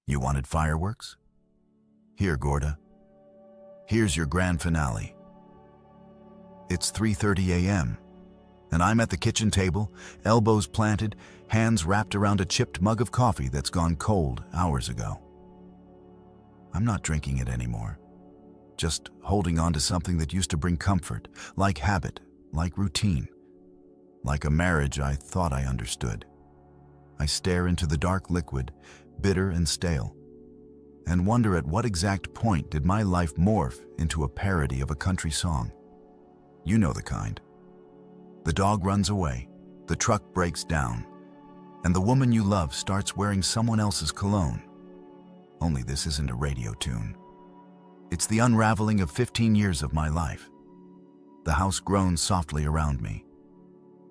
You wanted fireworks? Here, Gorda. Here's your grand finale. It's 3:30 a.m., and I'm at the kitchen table, elbows planted, hands wrapped around a chipped mug of coffee that's gone cold hours ago. I'm not drinking it anymore, just holding on to something that used to bring comfort, like habit, like routine, like a marriage I thought I understood. I stare into the dark liquid, bitter and stale, and wonder at what exact point did my life morph into a parody of a country song. You know the kind. The dog runs away, the truck breaks down, and the woman you love starts wearing someone else's cologne. Only this isn't a radio tune. It's the unraveling of 15 years of my life. The house groans softly around me.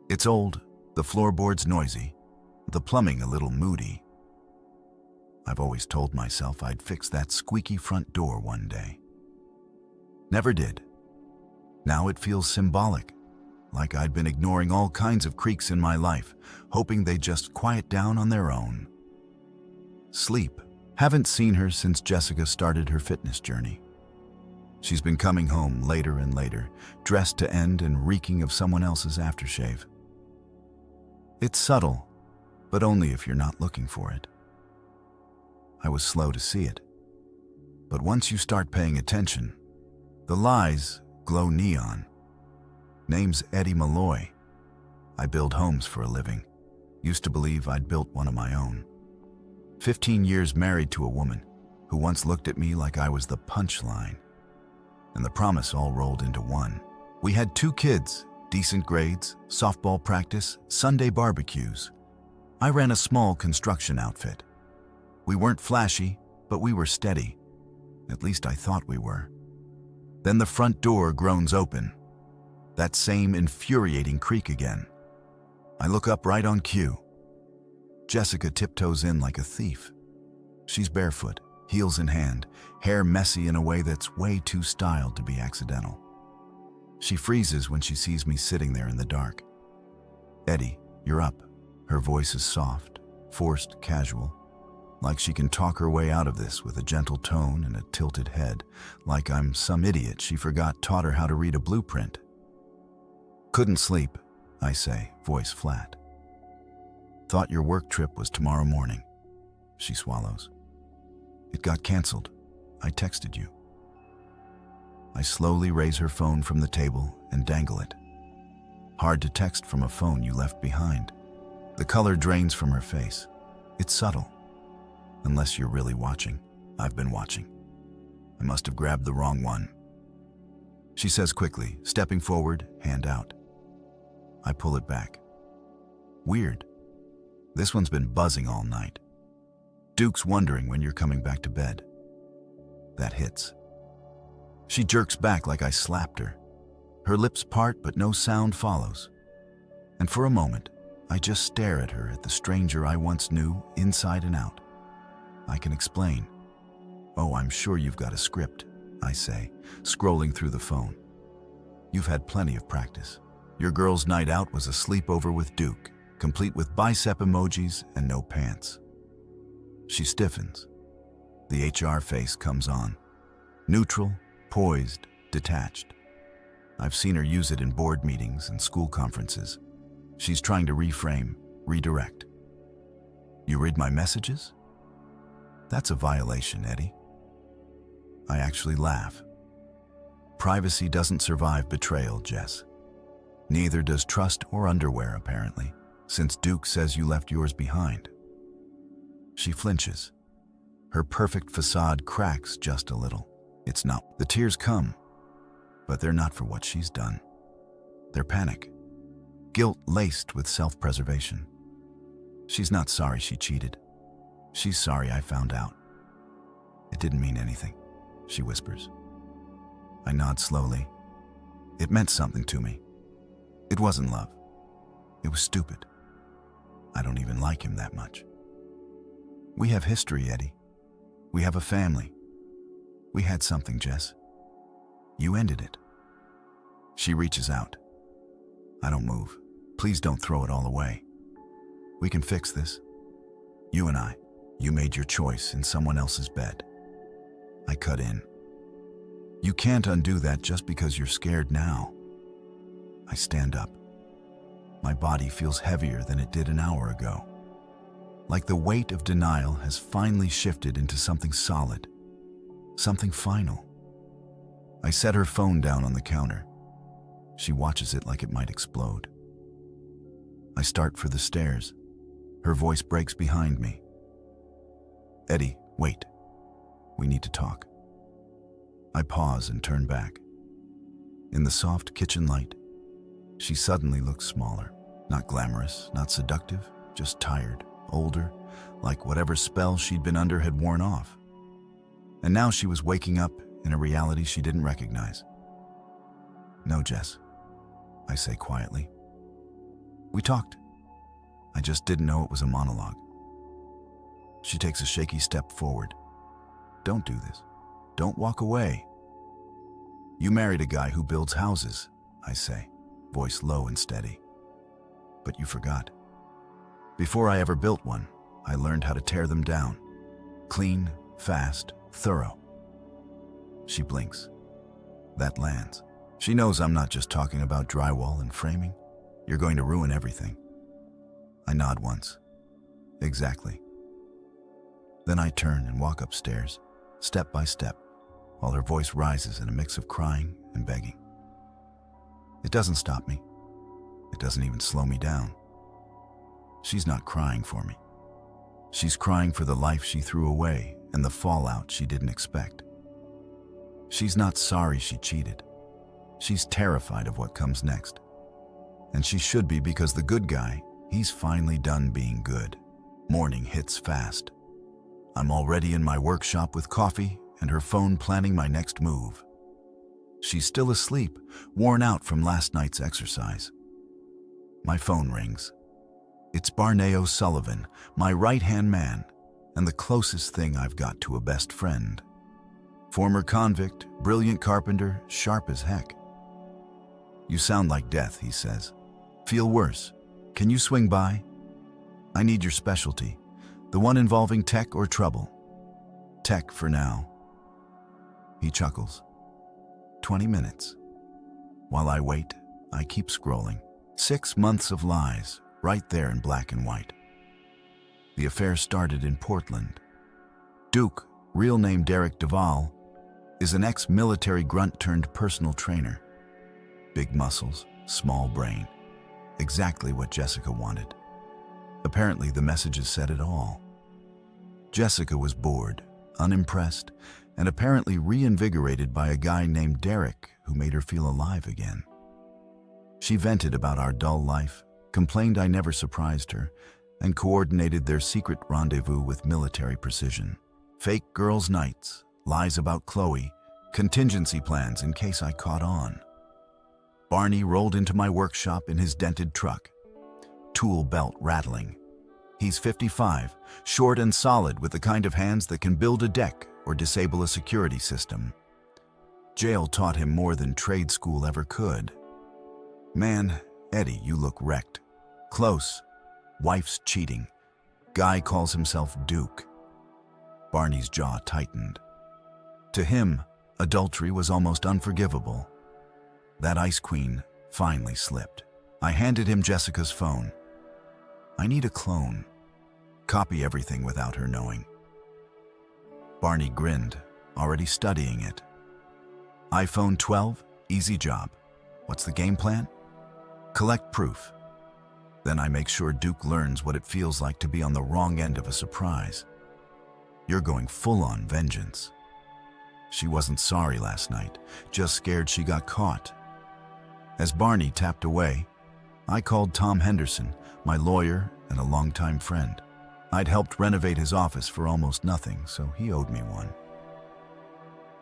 It's old, the floorboards noisy, the plumbing a little moody. I've always told myself I'd fix that squeaky front door one day. Never did. Now it feels symbolic, like I'd been ignoring all kinds of creaks in my life, hoping they'd just quiet down on their own. Sleep. Haven't seen her since Jessica started her fitness journey. She's been coming home later and later, dressed to end and reeking of someone else's aftershave. It's subtle, but only if you're not looking for it. I was slow to see it. But once you start paying attention, the lies glow neon. Name's Eddie Malloy. I build homes for a living. Used to believe I'd built one of my own. 15 years married to a woman who once looked at me like I was the punchline. And the promise all rolled into one. We had 2 kids, decent grades, softball practice, Sunday barbecues. I ran a small construction outfit. We weren't flashy, but we were steady. At least I thought we were. Then the front door groans open. That same infuriating creak again. I look up right on cue. Jessica tiptoes in like a thief. She's barefoot, heels in hand, hair messy in a way that's way too styled to be accidental. She freezes when she sees me sitting there in the dark. "Eddie, you're up." Her voice is soft, forced, casual, like she can talk her way out of this with a gentle tone and a tilted head, like I'm some idiot she forgot taught her how to read a blueprint. "Couldn't sleep," I say, voice flat. "Thought your work trip was tomorrow morning." She swallows. "It got canceled. I texted you." I slowly raise her phone from the table and dangle it. Hard to text from a phone you left behind. The color drains from her face. It's subtle. Unless you're really watching. I've been watching. I must have grabbed the wrong one. She says quickly, stepping forward, hand out. I pull it back. Weird. This one's been buzzing all night. Duke's wondering when you're coming back to bed. That hits. She jerks back like I slapped her. Her lips part, but no sound follows. And for a moment, I just stare at her, at the stranger I once knew, inside and out. I can explain. "Oh, I'm sure you've got a script," I say, scrolling through the phone. "You've had plenty of practice. Your girls' night out was a sleepover with Duke, complete with bicep emojis and no pants." She stiffens. The HR face comes on. Neutral, poised, detached. I've seen her use it in board meetings and school conferences. She's trying to reframe, redirect. "You read my messages?" "That's a violation, Eddie." I actually laugh. Privacy doesn't survive betrayal, Jess. Neither does trust or underwear, apparently, since Duke says you left yours behind. She flinches. Her perfect facade cracks just a little. It's not. The tears come, but they're not for what she's done. They're panic. Guilt laced with self-preservation. She's not sorry she cheated. She's sorry I found out. "It didn't mean anything," she whispers. I nod slowly. It meant something to me. It wasn't love. It was stupid. I don't even like him that much. We have history, Eddie. We have a family. We had something, Jess. You ended it. She reaches out. I don't move. Please don't throw it all away. We can fix this. You and I. You made your choice in someone else's bed. I cut in. You can't undo that just because you're scared now. I stand up. My body feels heavier than it did an hour ago. Like the weight of denial has finally shifted into something solid, something final. I set her phone down on the counter. She watches it like it might explode. I start for the stairs. Her voice breaks behind me. Eddie, wait. We need to talk. I pause and turn back. In the soft kitchen light, she suddenly looks smaller. Not glamorous, not seductive, just tired, older, like whatever spell she'd been under had worn off. And now she was waking up in a reality she didn't recognize. No, Jess, I say quietly. We talked. I just didn't know it was a monologue. She takes a shaky step forward. Don't do this. Don't walk away. You married a guy who builds houses, I say, voice low and steady. But you forgot. Before I ever built one, I learned how to tear them down. Clean, fast, thorough. She blinks. That lands. She knows I'm not just talking about drywall and framing. You're going to ruin everything. I nod once. Exactly. Then I turn and walk upstairs, step by step, while her voice rises in a mix of crying and begging. It doesn't stop me. It doesn't even slow me down. She's not crying for me. She's crying for the life she threw away and the fallout she didn't expect. She's not sorry she cheated. She's terrified of what comes next. And she should be, because the good guy, he's finally done being good. Morning hits fast. I'm already in my workshop with coffee and her phone planning my next move. She's still asleep, worn out from last night's exercise. My phone rings. It's Barney O'Sullivan, my right-hand man, and the closest thing I've got to a best friend. Former convict, brilliant carpenter, sharp as heck. You sound like death, he says. Feel worse. Can you swing by? I need your specialty, the one involving tech or trouble. Tech for now. He chuckles. 20 minutes. While I wait, I keep scrolling. 6 months of lies, right there in black and white. The affair started in Portland. Duke, real name Derek Duvall, is an ex-military grunt turned personal trainer. Big muscles, small brain. Exactly what Jessica wanted. Apparently, the messages said it all. Jessica was bored, unimpressed, and apparently reinvigorated by a guy named Derek who made her feel alive again. She vented about our dull life, complained I never surprised her, and coordinated their secret rendezvous with military precision. Fake girls' nights, lies about Chloe, contingency plans in case I caught on. Barney rolled into my workshop in his dented truck, tool belt rattling. He's 55, short and solid, with the kind of hands that can build a deck or disable a security system. Jail taught him more than trade school ever could. Man, Eddie, you look wrecked. Close. Wife's cheating. Guy calls himself Duke. Barney's jaw tightened. To him, adultery was almost unforgivable. That Ice Queen finally slipped. I handed him Jessica's phone. I need a clone. Copy everything without her knowing. Barney grinned, already studying it. iPhone 12, easy job. What's the game plan? Collect proof. Then I make sure Duke learns what it feels like to be on the wrong end of a surprise. You're going full-on vengeance. She wasn't sorry last night, just scared she got caught. As Barney tapped away, I called Tom Henderson, my lawyer and a longtime friend. I'd helped renovate his office for almost nothing, so he owed me one.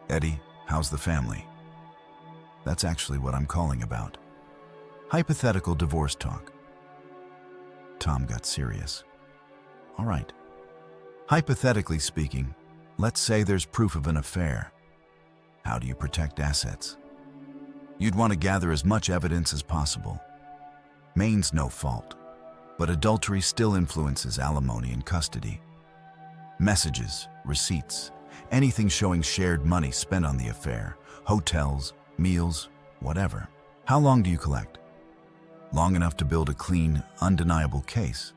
Eddie, how's the family? That's actually what I'm calling about. Hypothetical divorce talk. Tom got serious. All right. Hypothetically speaking, let's say there's proof of an affair. How do you protect assets? You'd want to gather as much evidence as possible. Maine's no fault, but adultery still influences alimony and custody. Messages, receipts, anything showing shared money spent on the affair, hotels, meals, whatever. How long do you collect? Long enough to build a clean, undeniable case,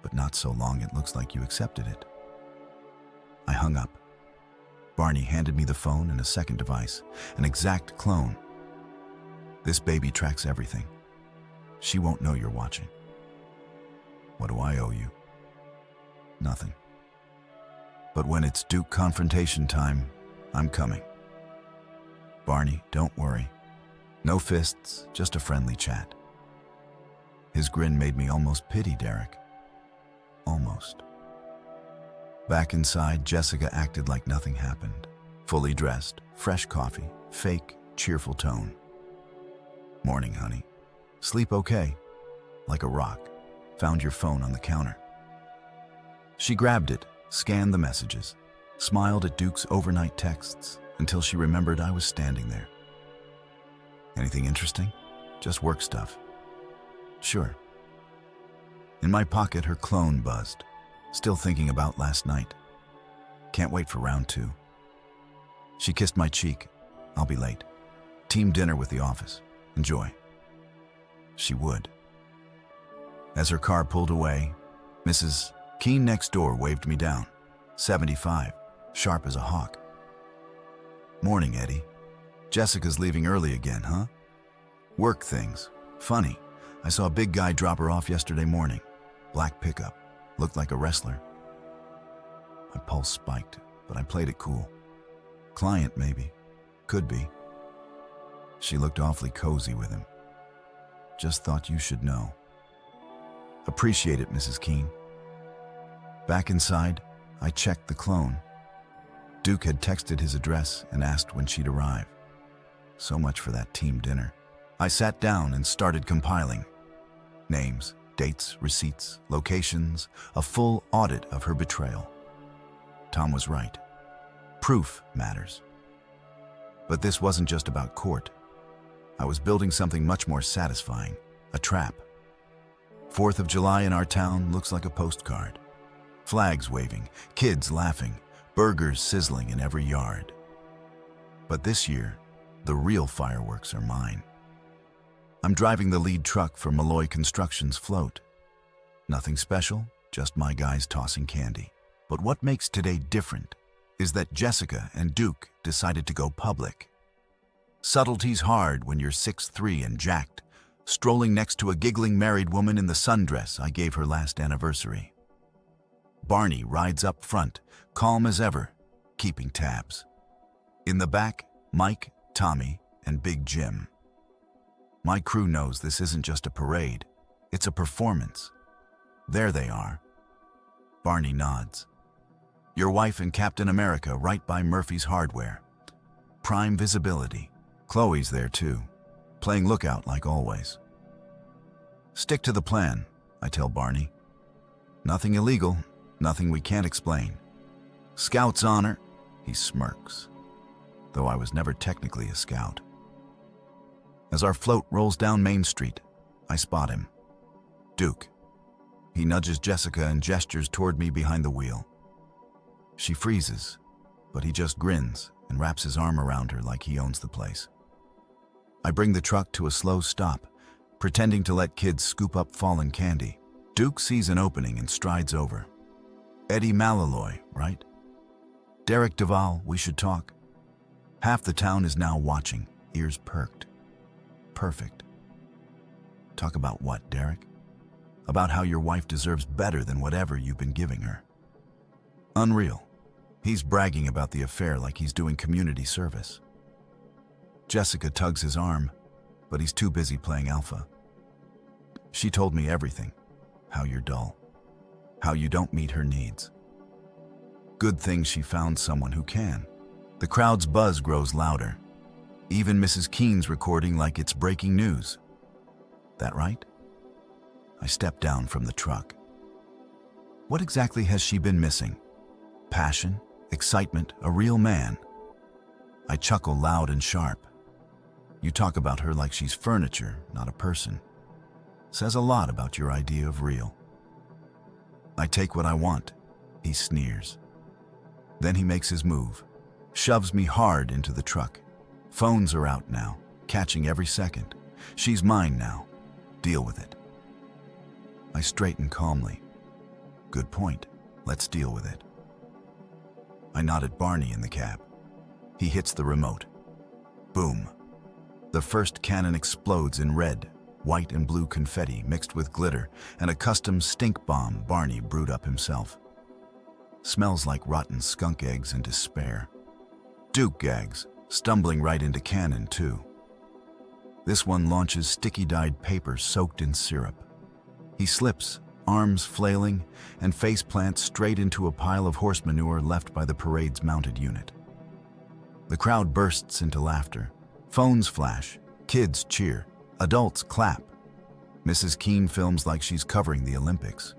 but not so long it looks like you accepted it. I hung up. Barney handed me the phone and a second device, an exact clone. This baby tracks everything. She won't know you're watching. What do I owe you? Nothing. But when it's Duke confrontation time, I'm coming. Barney, don't worry. No fists, just a friendly chat. His grin made me almost pity Derek. Almost. Back inside, Jessica acted like nothing happened. Fully dressed, fresh coffee, fake, cheerful tone. Morning, honey. Sleep okay? Like a rock. Found your phone on the counter. She grabbed it, scanned the messages, smiled at Duke's overnight texts until she remembered I was standing there. Anything interesting? Just work stuff. Sure. In my pocket, her clone buzzed, still thinking about last night. Can't wait for round 2. She kissed my cheek. I'll be late. Team dinner with the office. Enjoy. She would. As her car pulled away, Mrs. Keene next door waved me down. 75, sharp as a hawk. Morning, Eddie. Jessica's leaving early again, huh? Work things. Funny. I saw a big guy drop her off yesterday morning. Black pickup. Looked like a wrestler. My pulse spiked, but I played it cool. Client, maybe. Could be. She looked awfully cozy with him. Just thought you should know. Appreciate it, Mrs. Keene. Back inside, I checked the clone. Duke had texted his address and asked when she'd arrive. So much for that team dinner. I sat down and started compiling. Names, dates, receipts, locations, a full audit of her betrayal. Tom was right. Proof matters. But this wasn't just about court. I was building something much more satisfying, a trap. 4th of July in our town looks like a postcard. Flags waving, kids laughing, burgers sizzling in every yard. But this year, the real fireworks are mine. I'm driving the lead truck for Malloy Construction's float. Nothing special, just my guys tossing candy. But what makes today different is that Jessica and Duke decided to go public. Subtlety's hard when you're 6'3" and jacked, strolling next to a giggling married woman in the sundress I gave her last anniversary. Barney rides up front, calm as ever, keeping tabs. In the back, Mike, Tommy, and Big Jim. My crew knows this isn't just a parade, it's a performance. There they are. Barney nods. Your wife and Captain America right by Murphy's Hardware. Prime visibility. Chloe's there too, playing lookout like always. Stick to the plan, I tell Barney. Nothing illegal, nothing we can't explain. Scout's honor, he smirks, though I was never technically a scout. As our float rolls down Main Street, I spot him. Duke. He nudges Jessica and gestures toward me behind the wheel. She freezes, but he just grins and wraps his arm around her like he owns the place. I bring the truck to a slow stop, pretending to let kids scoop up fallen candy. Duke sees an opening and strides over. Eddie Malaloy, right? Derek Duval, we should talk. Half the town is now watching, ears perked. Perfect. Talk about what, Derek? About how your wife deserves better than whatever you've been giving her. Unreal. He's bragging about the affair like he's doing community service. Jessica tugs his arm, but he's too busy playing alpha. She told me everything. How you're dull. How you don't meet her needs. Good thing she found someone who can. The crowd's buzz grows louder. Even Mrs. Keene's recording like it's breaking news. That right? I step down from the truck. What exactly has she been missing? Passion, excitement, a real man. I chuckle loud and sharp. You talk about her like she's furniture, not a person. Says a lot about your idea of real. I take what I want, he sneers. Then he makes his move, shoves me hard into the truck. Phones are out now, catching every second. She's mine now. Deal with it. I straighten calmly. Good point. Let's deal with it. I nod at Barney in the cab. He hits the remote. Boom. The first cannon explodes in red, white and blue confetti mixed with glitter and a custom stink bomb Barney brewed up himself. Smells like rotten skunk eggs and despair. Duke gags, stumbling right into cannon too. This one launches sticky-dyed paper soaked in syrup. He slips, arms flailing, and face plants straight into a pile of horse manure left by the parade's mounted unit. The crowd bursts into laughter. Phones flash, kids cheer, adults clap. Mrs. Keene films like she's covering the Olympics.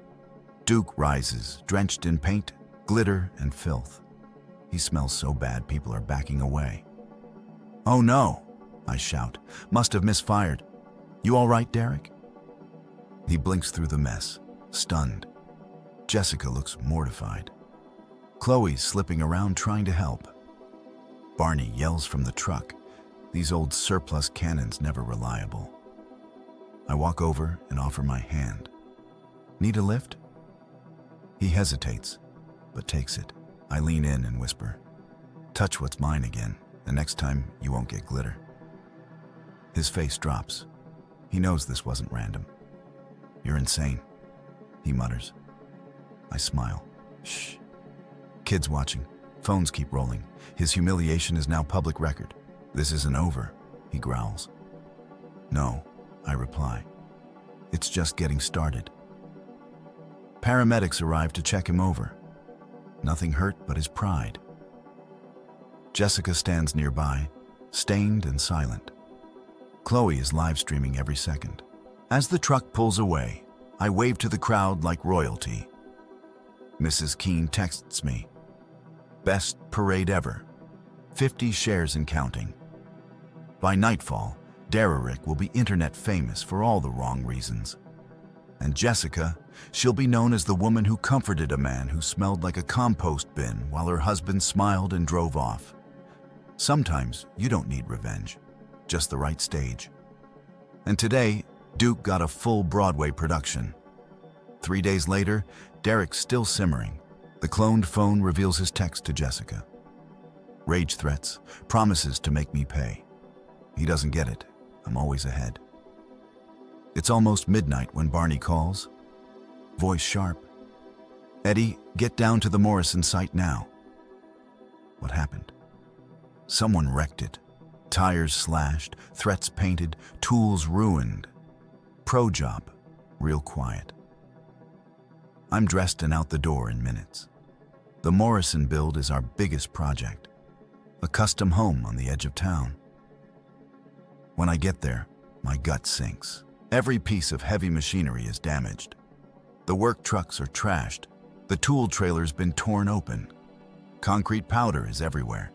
Duke rises, drenched in paint, glitter, and filth. He smells so bad people are backing away. "Oh no," I shout. "Must have misfired. You all right, Derek?" He blinks through the mess, stunned. Jessica looks mortified. Chloe's slipping around trying to help. Barney yells from the truck. These old surplus cannons never reliable. I walk over and offer my hand. "Need a lift?" He hesitates, but takes it. I lean in and whisper, "Touch what's mine again, and next time you won't get glitter." His face drops. He knows this wasn't random. "You're insane," he mutters. I smile. "Shh. Kids watching. Phones keep rolling. His humiliation is now public record. This isn't over," he growls. "No," I reply. "It's just getting started." Paramedics arrive to check him over. Nothing hurt but his pride. Jessica stands nearby, stained and silent. Chloe is live streaming every second. As the truck pulls away, I wave to the crowd like royalty. Mrs. Keene texts me, "Best parade ever. 50 shares and counting." By nightfall, Dererick will be internet famous for all the wrong reasons. And Jessica, she'll be known as the woman who comforted a man who smelled like a compost bin while her husband smiled and drove off. Sometimes you don't need revenge, just the right stage. And today, Duke got a full Broadway production. 3 days later, Derek's still simmering. The cloned phone reveals his text to Jessica. Rage threats, promises to make me pay. He doesn't get it. I'm always ahead. It's almost midnight when Barney calls. Voice sharp. "Eddie, get down to the Morrison site now." What happened? Someone wrecked it. Tires slashed, threats painted, tools ruined. Pro job, real quiet. I'm dressed and out the door in minutes. The Morrison build is our biggest project. A custom home on the edge of town. When I get there, my gut sinks. Every piece of heavy machinery is damaged. The work trucks are trashed. The tool trailer's been torn open. Concrete powder is everywhere.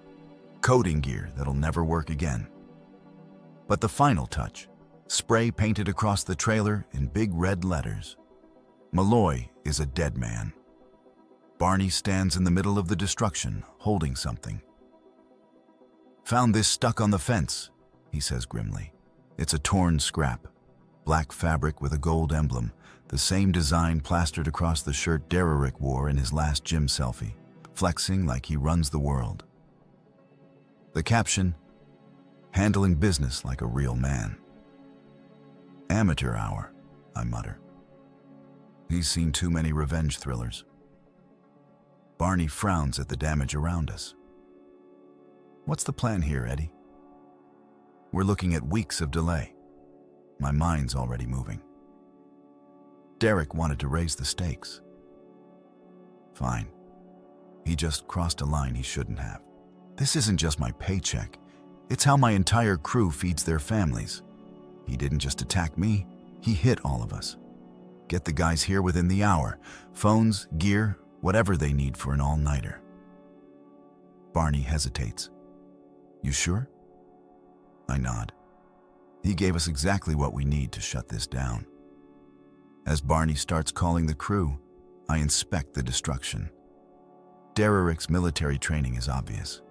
Coating gear that'll never work again. But the final touch, spray painted across the trailer in big red letters. Malloy is a dead man. Barney stands in the middle of the destruction, holding something. "Found this stuck on the fence," he says grimly. It's a torn scrap. Black fabric with a gold emblem, the same design plastered across the shirt Dererick wore in his last gym selfie, flexing like he runs the world. The caption, "Handling business like a real man." "Amateur hour," I mutter. He's seen too many revenge thrillers. Barney frowns at the damage around us. "What's the plan here, Eddie?" "We're looking at weeks of delay." My mind's already moving. Derek wanted to raise the stakes. Fine. He just crossed a line he shouldn't have. This isn't just my paycheck. It's how my entire crew feeds their families. He didn't just attack me, he hit all of us. Get the guys here within the hour. Phones, gear, whatever they need for an all-nighter. Barney hesitates. "You sure?" I nod. He gave us exactly what we need to shut this down. As Barney starts calling the crew, I inspect the destruction. Dererick's military training is obvious.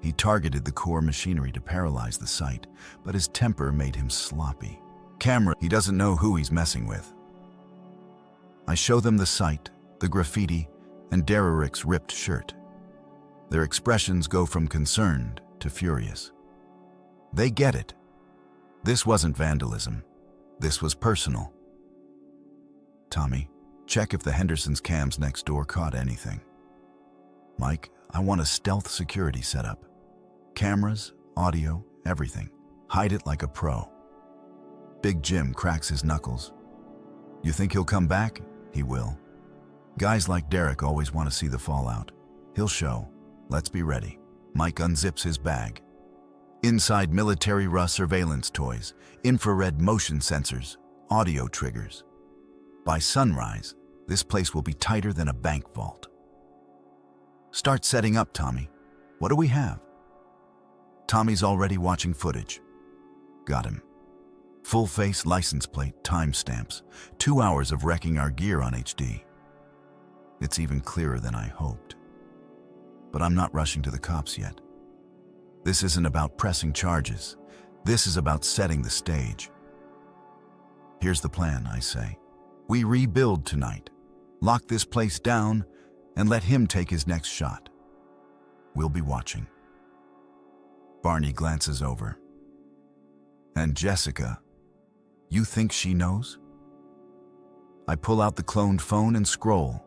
He targeted the core machinery to paralyze the site, but his temper made him sloppy. Camera, he doesn't know who he's messing with. I show them the site, the graffiti, and Dererick's ripped shirt. Their expressions go from concerned to furious. They get it. This wasn't vandalism. This was personal. Tommy, check if the Henderson's cams next door caught anything. Mike, I want a stealth security setup. Cameras, audio, everything. Hide it like a pro. Big Jim cracks his knuckles. You think he'll come back? He will. Guys like Derek always want to see the fallout. He'll show. Let's be ready. Mike unzips his bag. Inside military surveillance toys, infrared motion sensors, audio triggers. By sunrise, this place will be tighter than a bank vault. Start setting up, Tommy. What do we have? Tommy's already watching footage. Got him. Full face license plate, timestamps, 2 hours of wrecking our gear on HD. It's even clearer than I hoped. But I'm not rushing to the cops yet. This isn't about pressing charges. This is about setting the stage. Here's the plan, I say. We rebuild tonight, lock this place down, and let him take his next shot. We'll be watching. Barney glances over. And Jessica, you think she knows? I pull out the cloned phone and scroll.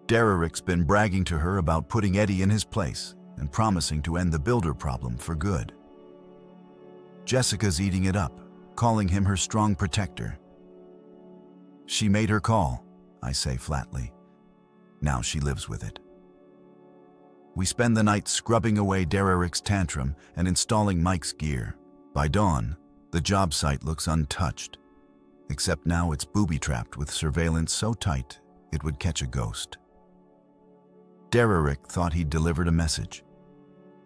Dererick's been bragging to her about putting Eddie in his place and promising to end the builder problem for good. Jessica's eating it up, calling him her strong protector. She made her call, I say flatly. Now she lives with it. We spend the night scrubbing away Dererick's tantrum and installing Mike's gear. By dawn, the job site looks untouched, except now it's booby-trapped with surveillance so tight it would catch a ghost. Dererick thought he'd delivered a message.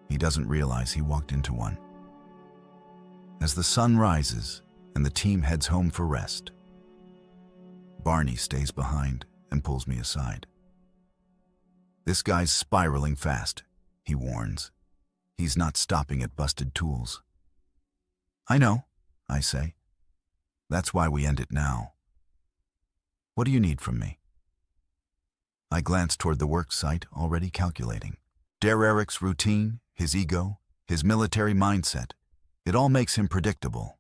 He doesn't realize he walked into one. As the sun rises and the team heads home for rest, Barney stays behind and pulls me aside. This guy's spiraling fast, he warns. He's not stopping at busted tools. I know, I say. That's why we end it now. What do you need from me? I glance toward the work site, already calculating. Dererick's routine, his ego, his military mindset, it all makes him predictable.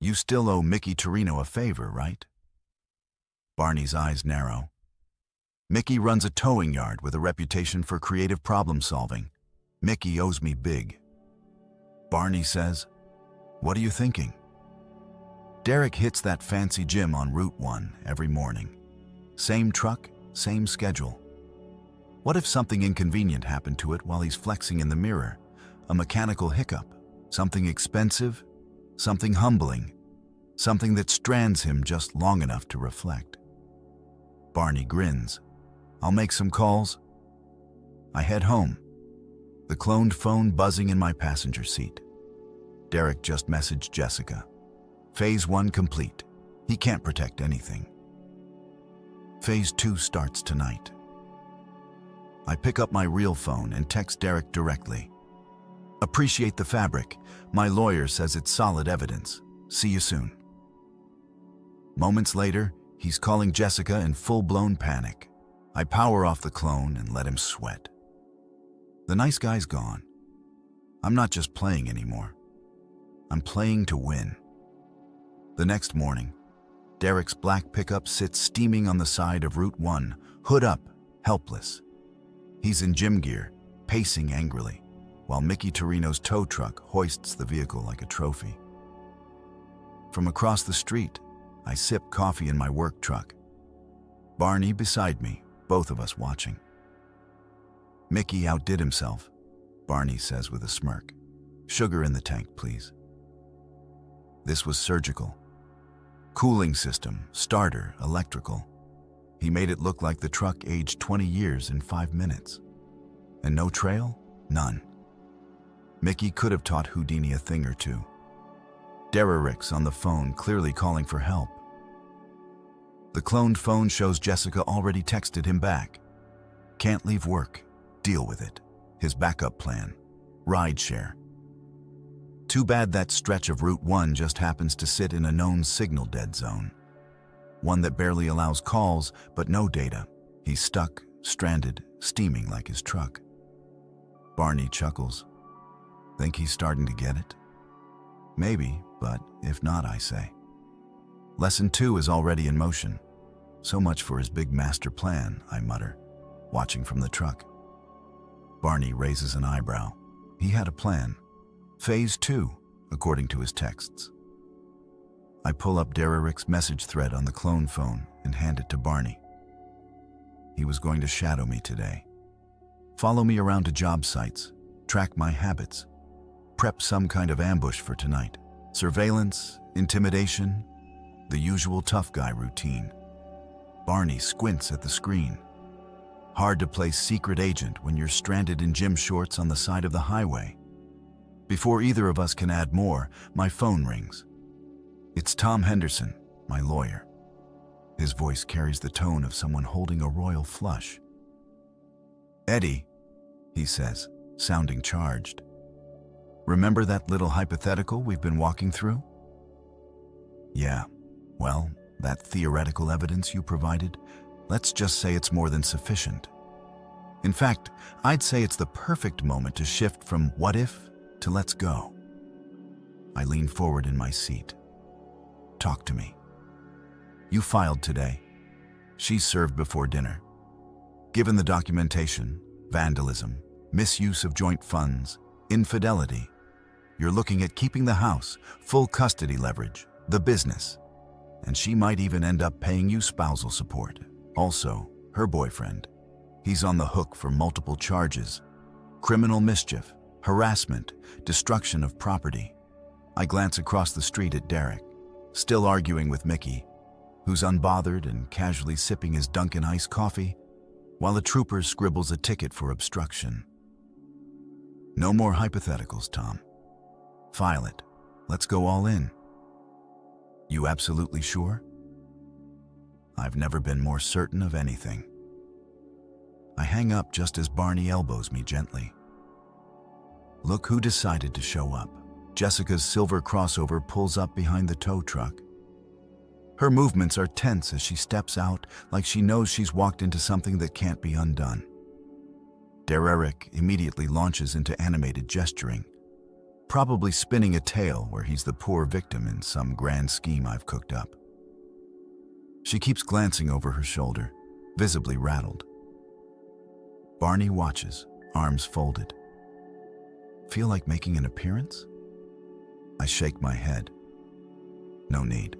You still owe Mickey Torino a favor, right? Barney's eyes narrow. Mickey runs a towing yard with a reputation for creative problem solving. Mickey owes me big. Barney says, "What are you thinking?" Derek hits that fancy gym on Route 1 every morning. Same truck, same schedule. What if something inconvenient happened to it while he's flexing in the mirror? A mechanical hiccup, something expensive, something humbling, something that strands him just long enough to reflect. Barney grins. I'll make some calls. I head home, the cloned phone buzzing in my passenger seat. Derek just messaged Jessica. Phase 1 complete. He can't protect anything. Phase 2 starts tonight. I pick up my real phone and text Derek directly. Appreciate the fabric. My lawyer says it's solid evidence. See you soon. Moments later, he's calling Jessica in full-blown panic. I power off the clone and let him sweat. The nice guy's gone. I'm not just playing anymore. I'm playing to win. The next morning, Derek's black pickup sits steaming on the side of Route 1, hood up, helpless. He's in gym gear, pacing angrily, while Mickey Torino's tow truck hoists the vehicle like a trophy. From across the street, I sip coffee in my work truck. Barney beside me, both of us watching. Mickey outdid himself, Barney says with a smirk. Sugar in the tank, please. This was surgical. Cooling system, starter, electrical. He made it look like the truck aged 20 years in 5 minutes. And no trail? None. Mickey could have taught Houdini a thing or two. Dererick's on the phone, clearly calling for help. The cloned phone shows Jessica already texted him back. Can't leave work. Deal with it. His backup plan. Rideshare. Too bad that stretch of Route 1 just happens to sit in a known signal dead zone. One that barely allows calls, but no data. He's stuck, stranded, steaming like his truck. Barney chuckles. Think he's starting to get it? Maybe, but if not, I say. Lesson 2 is already in motion. So much for his big master plan, I mutter, watching from the truck. Barney raises an eyebrow. He had a plan. Phase 2, according to his texts. I pull up Dereric's message thread on the clone phone and hand it to Barney. He was going to shadow me today. Follow me around to job sites, track my habits, prep some kind of ambush for tonight. Surveillance, intimidation, the usual tough guy routine. Barney squints at the screen. Hard to play secret agent when you're stranded in gym shorts on the side of the highway. Before either of us can add more, my phone rings. It's Tom Henderson, my lawyer. His voice carries the tone of someone holding a royal flush. Eddie, he says, sounding charged. Remember that little hypothetical we've been walking through? Yeah, well, that theoretical evidence you provided, let's just say it's more than sufficient. In fact, I'd say it's the perfect moment to shift from what if to let's go. I lean forward in my seat. Talk to me. You filed today. She's served before dinner. Given the documentation, vandalism, misuse of joint funds, infidelity, you're looking at keeping the house, full custody leverage, the business, and she might even end up paying you spousal support. Also, her boyfriend. He's on the hook for multiple charges: criminal mischief, harassment, destruction of property. I glance across the street at Derek, still arguing with Mickey, who's unbothered and casually sipping his Dunkin' iced coffee, while a trooper scribbles a ticket for obstruction. No more hypotheticals, Tom. File it. Let's go all in. You absolutely sure? I've never been more certain of anything. I hang up just as Barney elbows me gently. Look who decided to show up. Jessica's silver crossover pulls up behind the tow truck. Her movements are tense as she steps out, like she knows she's walked into something that can't be undone. Dereric immediately launches into animated gesturing, probably spinning a tale where he's the poor victim in some grand scheme I've cooked up. She keeps glancing over her shoulder, visibly rattled. Barney watches, arms folded. Feel like making an appearance? I shake my head. No need.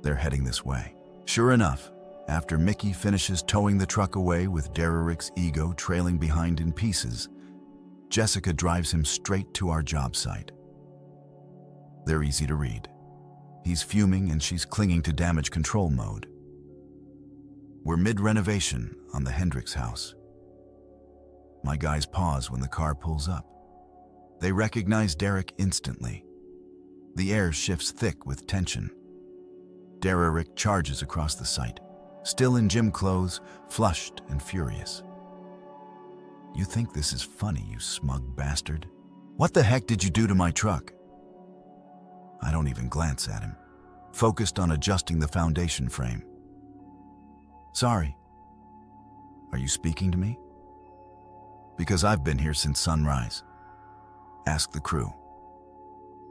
They're heading this way. Sure enough, after Mickey finishes towing the truck away with Dereric's ego trailing behind in pieces, Jessica drives him straight to our job site. They're easy to read. He's fuming and she's clinging to damage control mode. We're mid-renovation on the Hendricks house. My guys pause when the car pulls up. They recognize Derek instantly. The air shifts thick with tension. Dereric charges across the site, still in gym clothes, flushed and furious. You think this is funny, you smug bastard? What the heck did you do to my truck? I don't even glance at him, focused on adjusting the foundation frame. Sorry. Are you speaking to me? Because I've been here since sunrise. Ask the crew.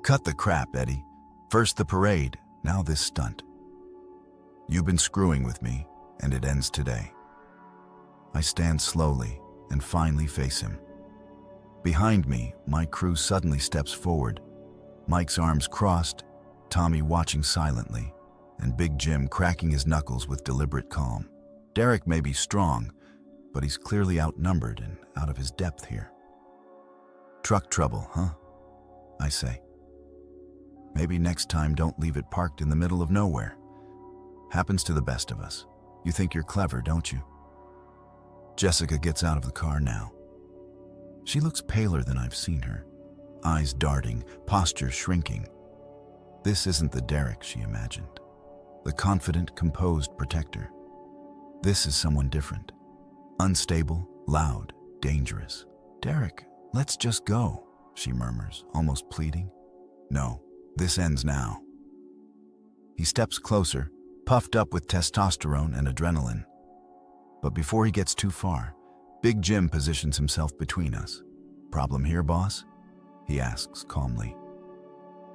Cut the crap, Eddie. First the parade, now this stunt. You've been screwing with me, and it ends today. I stand slowly and finally face him. Behind me, my crew suddenly steps forward, Mike's arms crossed, Tommy watching silently, and Big Jim cracking his knuckles with deliberate calm. Derek may be strong, but he's clearly outnumbered and out of his depth here. Truck trouble, huh? I say. Maybe next time don't leave it parked in the middle of nowhere. Happens to the best of us. You think you're clever, don't you? Jessica gets out of the car now. She looks paler than I've seen her, eyes darting, posture shrinking. This isn't the Derek she imagined, the confident, composed protector. This is someone different, unstable, Loud, dangerous. "Derek, let's just go," she murmurs, almost pleading. "No, this ends now." He steps closer, puffed up with testosterone and adrenaline. But before he gets too far, Big Jim positions himself between us. "Problem here, boss?" he asks calmly.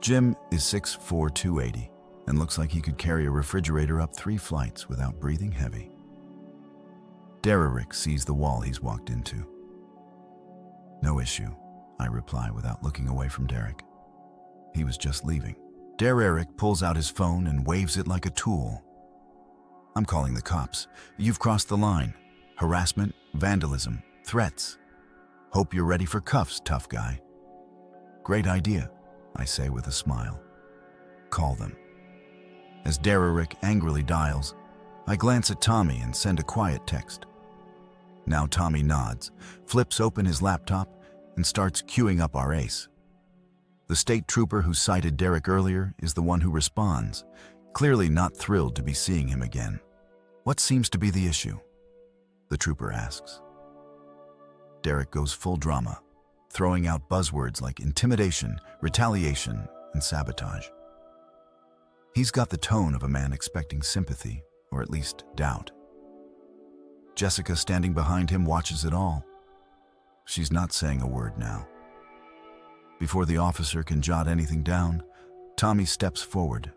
Jim is 6'4", 280, and looks like he could carry a refrigerator up 3 flights without breathing heavy. Derek sees the wall he's walked into. "No issue," I reply without looking away from Derek. He was just leaving. Derek pulls out his phone and waves it like a tool. "I'm calling the cops. You've crossed the line. Harassment, vandalism, threats. Hope you're ready for cuffs, tough guy." "Great idea," I say with a smile. "Call them." As Derek angrily dials, I glance at Tommy and send a quiet text. Now Tommy nods, flips open his laptop, and starts queuing up our ace. The state trooper who cited Derek earlier is the one who responds, clearly not thrilled to be seeing him again. "What seems to be the issue?" the trooper asks. Derek goes full drama, throwing out buzzwords like intimidation, retaliation, and sabotage. He's got the tone of a man expecting sympathy, or at least doubt. Jessica, standing behind him, watches it all. She's not saying a word now. Before the officer can jot anything down, Tommy steps forward.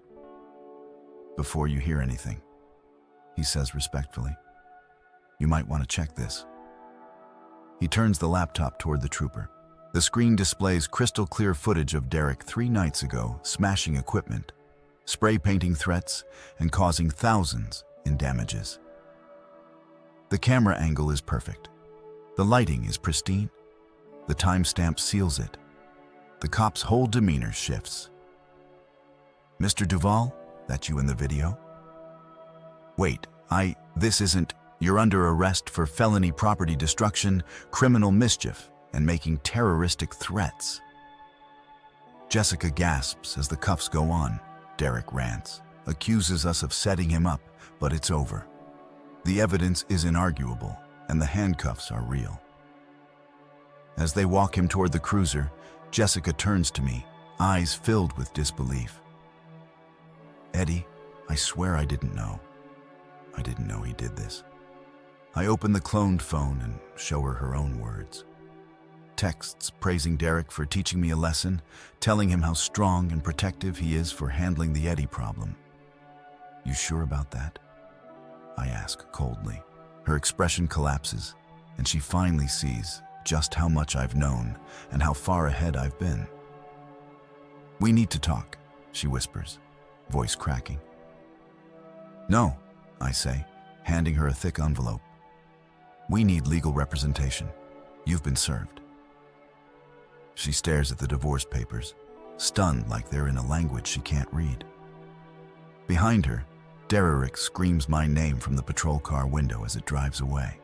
"Before you hear anything," he says respectfully, "you might want to check this." He turns the laptop toward the trooper. The screen displays crystal clear footage of Derek 3 nights ago smashing equipment, spray painting threats, and causing thousands in damages. The camera angle is perfect. The lighting is pristine. The timestamp seals it. The cop's whole demeanor shifts. "Mr. Duvall, that you in the video?" "Wait, this isn't. You're under arrest for felony property destruction, criminal mischief, and making terroristic threats." Jessica gasps as the cuffs go on. Derek rants, accuses us of setting him up, but it's over. The evidence is inarguable, and the handcuffs are real. As they walk him toward the cruiser, Jessica turns to me, eyes filled with disbelief. "Eddie, I swear I didn't know. I didn't know he did this." I open the cloned phone and show her her own words. Texts praising Derek for teaching me a lesson, telling him how strong and protective he is for handling the Eddie problem. "You sure about that?" I ask coldly. Her expression collapses, and she finally sees just how much I've known and how far ahead I've been. "We need to talk," she whispers, voice cracking. "No," I say, handing her a thick envelope. "We need legal representation. You've been served." She stares at the divorce papers, stunned like they're in a language she can't read. Behind her, Derek screams my name from the patrol car window as it drives away.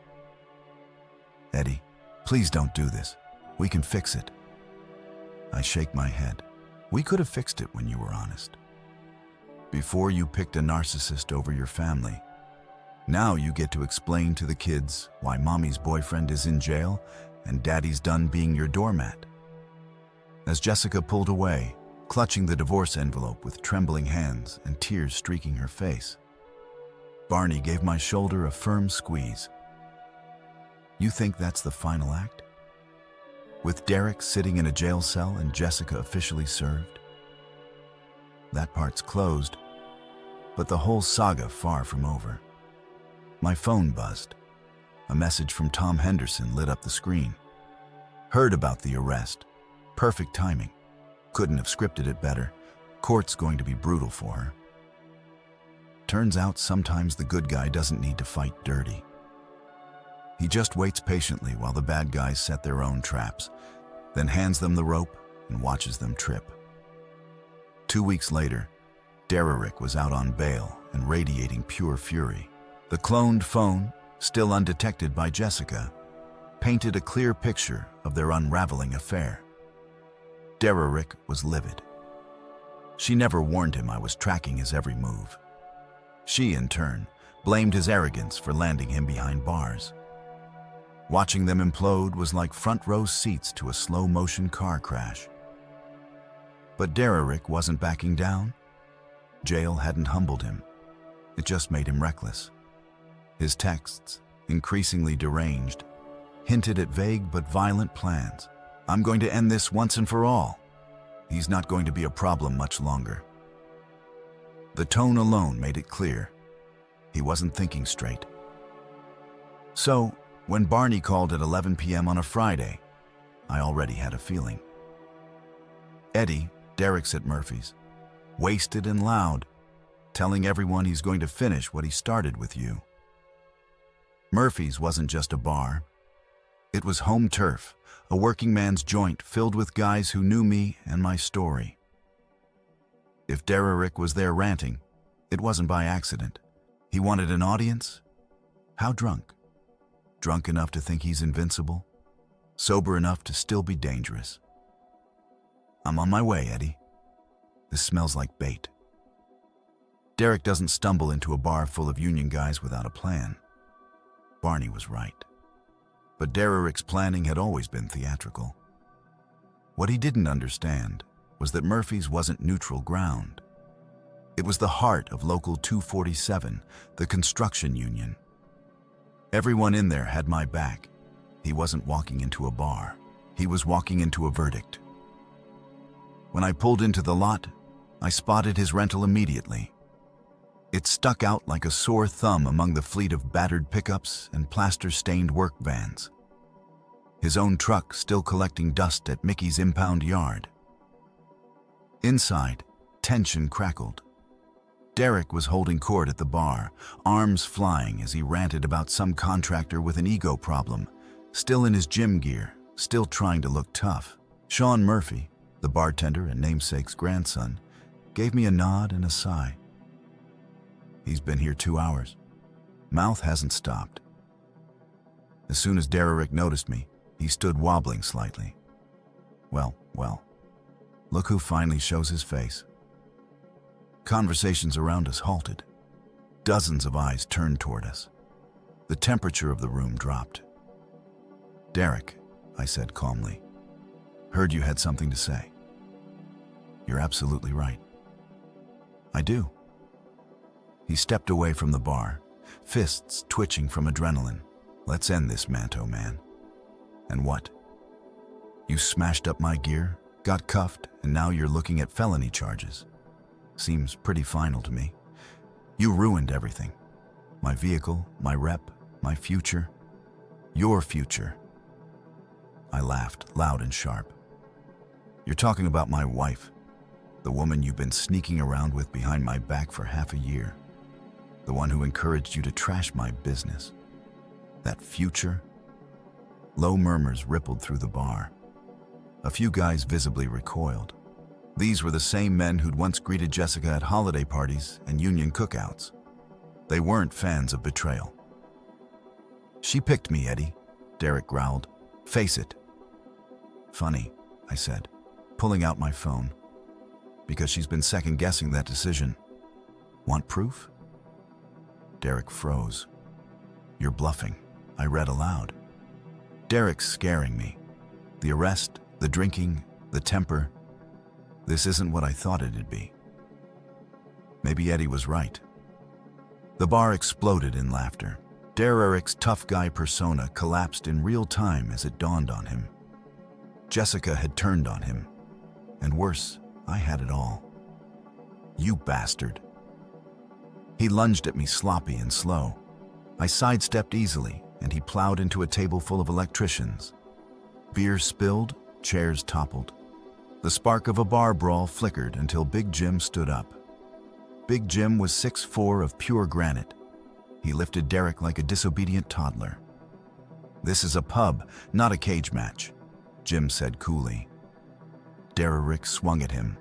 "Eddie, please don't do this. We can fix it." I shake my head. "We could have fixed it when you were honest. Before you picked a narcissist over your family. Now you get to explain to the kids why mommy's boyfriend is in jail and daddy's done being your doormat." As Jessica pulled away, clutching the divorce envelope with trembling hands and tears streaking her face, Barney gave my shoulder a firm squeeze. "You think that's the final act? With Derek sitting in a jail cell and Jessica officially served? That part's closed, but the whole saga far from over." My phone buzzed. A message from Tom Henderson lit up the screen. "Heard about the arrest. Perfect timing. Couldn't have scripted it better. Court's going to be brutal for her." Turns out sometimes the good guy doesn't need to fight dirty. He just waits patiently while the bad guys set their own traps, then hands them the rope and watches them trip. 2 weeks later, Derek was out on bail and radiating pure fury. The cloned phone, still undetected by Jessica, painted a clear picture of their unraveling affair. Derek was livid. She never warned him I was tracking his every move. She, in turn, blamed his arrogance for landing him behind bars. Watching them implode was like front row seats to a slow-motion car crash. But Dererick wasn't backing down. Jail hadn't humbled him. It just made him reckless. His texts, increasingly deranged, hinted at vague but violent plans. I'm going to end this once and for all. He's not going to be a problem much longer. The tone alone made it clear. He wasn't thinking straight. So, when Barney called at 11 p.m. on a Friday, I already had a feeling. Eddie, Derek's at Murphy's, wasted and loud, telling everyone he's going to finish what he started with you. Murphy's wasn't just a bar. It was home turf, a working man's joint filled with guys who knew me and my story. If Dererick was there ranting, it wasn't by accident. He wanted an audience. How drunk? Drunk enough to think he's invincible? Sober enough to still be dangerous? I'm on my way, Eddie. This smells like bait. Derek doesn't stumble into a bar full of union guys without a plan. Barney was right. But Dererick's planning had always been theatrical. What he didn't understand was that Murphy's wasn't neutral ground. It was the heart of Local 247, the construction union. Everyone in there had my back. He wasn't walking into a bar. He was walking into a verdict. When I pulled into the lot, I spotted his rental immediately. It stuck out like a sore thumb among the fleet of battered pickups and plaster-stained work vans. His own truck still collecting dust at Mickey's impound yard. Inside, tension crackled. Derek was holding court at the bar, arms flying as he ranted about some contractor with an ego problem, still in his gym gear, still trying to look tough. Sean Murphy, the bartender and namesake's grandson, gave me a nod and a sigh. He's been here 2 hours. Mouth hasn't stopped. As soon as Dererick noticed me, he stood wobbling slightly. Well, look who finally shows his face. Conversations around us halted. Dozens of eyes turned toward us. The temperature of the room dropped. Derek, I said calmly, heard you had something to say. You're absolutely right. I do. He stepped away from the bar, fists twitching from adrenaline. Let's end this, Manto man. And what? You smashed up my gear, got cuffed, and now you're looking at felony charges. Seems pretty final to me. You ruined everything. My vehicle, my rep, my future. Your future. I laughed, loud and sharp. You're talking about my wife, the woman you've been sneaking around with behind my back for half a year. The one who encouraged you to trash my business. That future? Low murmurs rippled through the bar. A few guys visibly recoiled. These were the same men who'd once greeted Jessica at holiday parties and union cookouts. They weren't fans of betrayal. She picked me, Eddie, Derek growled. Face it. Funny, I said, pulling out my phone. Because she's been second-guessing that decision. Want proof? Derek froze. You're bluffing, I read aloud. Derek's scaring me. The arrest, the drinking, the temper. This isn't what I thought it'd be. Maybe Eddie was right. The bar exploded in laughter. Dererick's tough guy persona collapsed in real time as it dawned on him. Jessica had turned on him. And worse, I had it all. You bastard. He lunged at me sloppy and slow. I sidestepped easily, and he plowed into a table full of electricians. Beer spilled, chairs toppled. The spark of a bar brawl flickered until Big Jim stood up. Big Jim was 6'4" of pure granite. He lifted Derek like a disobedient toddler. This is a pub, not a cage match, Jim said coolly. Dererick swung at him.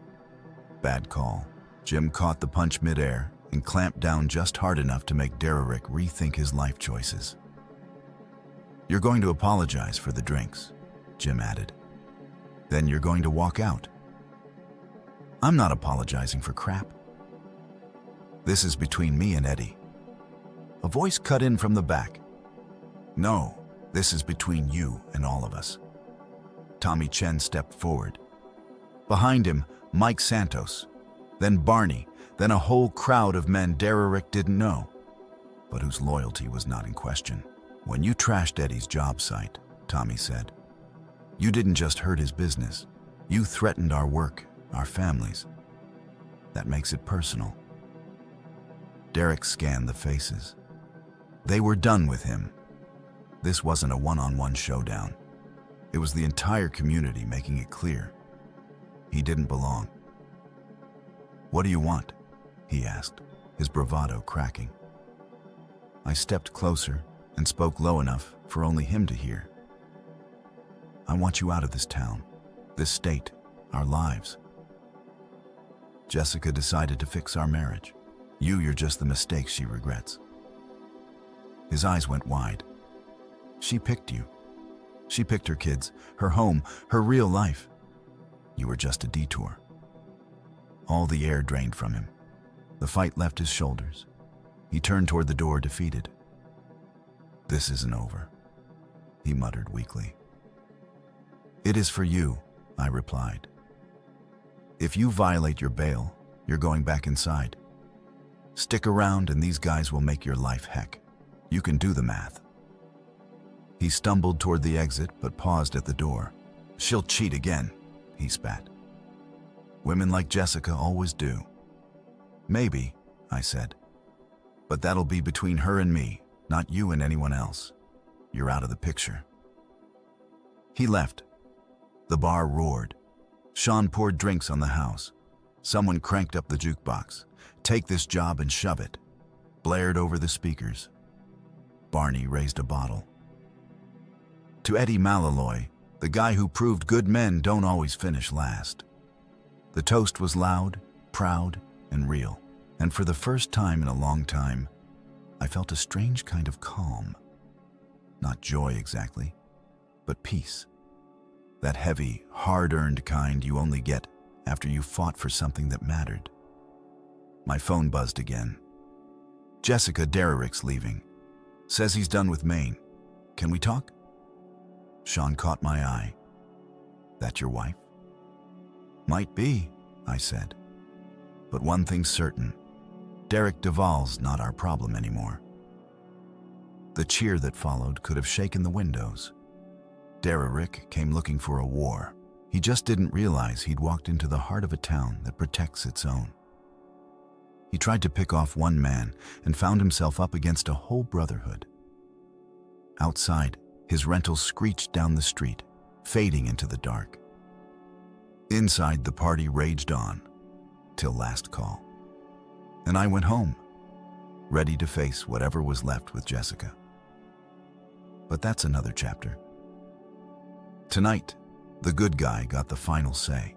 Bad call. Jim caught the punch midair and clamped down just hard enough to make Dererick rethink his life choices. You're going to apologize for the drinks, Jim added. Then you're going to walk out. I'm not apologizing for crap. This is between me and Eddie. A voice cut in from the back. No, This is between you and all of us." Tommy Chen stepped forward. Behind him, Mike Santos, then Barney, then a whole crowd of men Derrick didn't know, but whose loyalty was not in question. "When you trashed Eddie's job site," Tommy said, "you didn't just hurt his business. You threatened our work, our families. That makes it personal." Derrick scanned the faces. They were done with him. This wasn't a one-on-one showdown. It was the entire community making it clear. He didn't belong. "What do you want?" he asked, his bravado cracking. I stepped closer and spoke low enough for only him to hear. "I want you out of this town, this state, our lives. Jessica decided to fix our marriage. You're just the mistake she regrets." His eyes went wide. "She picked you. She picked her kids, her home, her real life. You were just a detour." All the air drained from him. The fight left his shoulders. He turned toward the door, defeated. "This isn't over," he muttered weakly. "It is for you," I replied. "If you violate your bail, you're going back inside. Stick around and these guys will make your life heck. You can do the math." He stumbled toward the exit but paused at the door. "She'll cheat again," he spat. "Women like Jessica always do." "Maybe," I said. "But that'll be between her and me, not you and anyone else. You're out of the picture." He left. The bar roared. Sean poured drinks on the house. Someone cranked up the jukebox. "Take this job and shove it," blared over the speakers. Barney raised a bottle. To Eddie Malaloy, the guy who proved good men don't always finish last. The toast was loud, proud, and real. And for the first time in a long time, I felt a strange kind of calm. Not joy exactly, but peace. That heavy, hard-earned kind you only get after you fought for something that mattered. My phone buzzed again. "Jessica Derrick's leaving. Says he's done with Maine. Can we talk?" Sean caught my eye. "That your wife?" "Might be," I said. "But one thing's certain. Derrick Duvall's not our problem anymore." The cheer that followed could have shaken the windows. Derrick came looking for a war. He just didn't realize he'd walked into the heart of a town that protects its own. He tried to pick off one man and found himself up against a whole brotherhood. Outside, his rental screeched down the street, fading into the dark. Inside, the party raged on, till last call. And I went home, ready to face whatever was left with Jessica. But that's another chapter. Tonight, the good guy got the final say.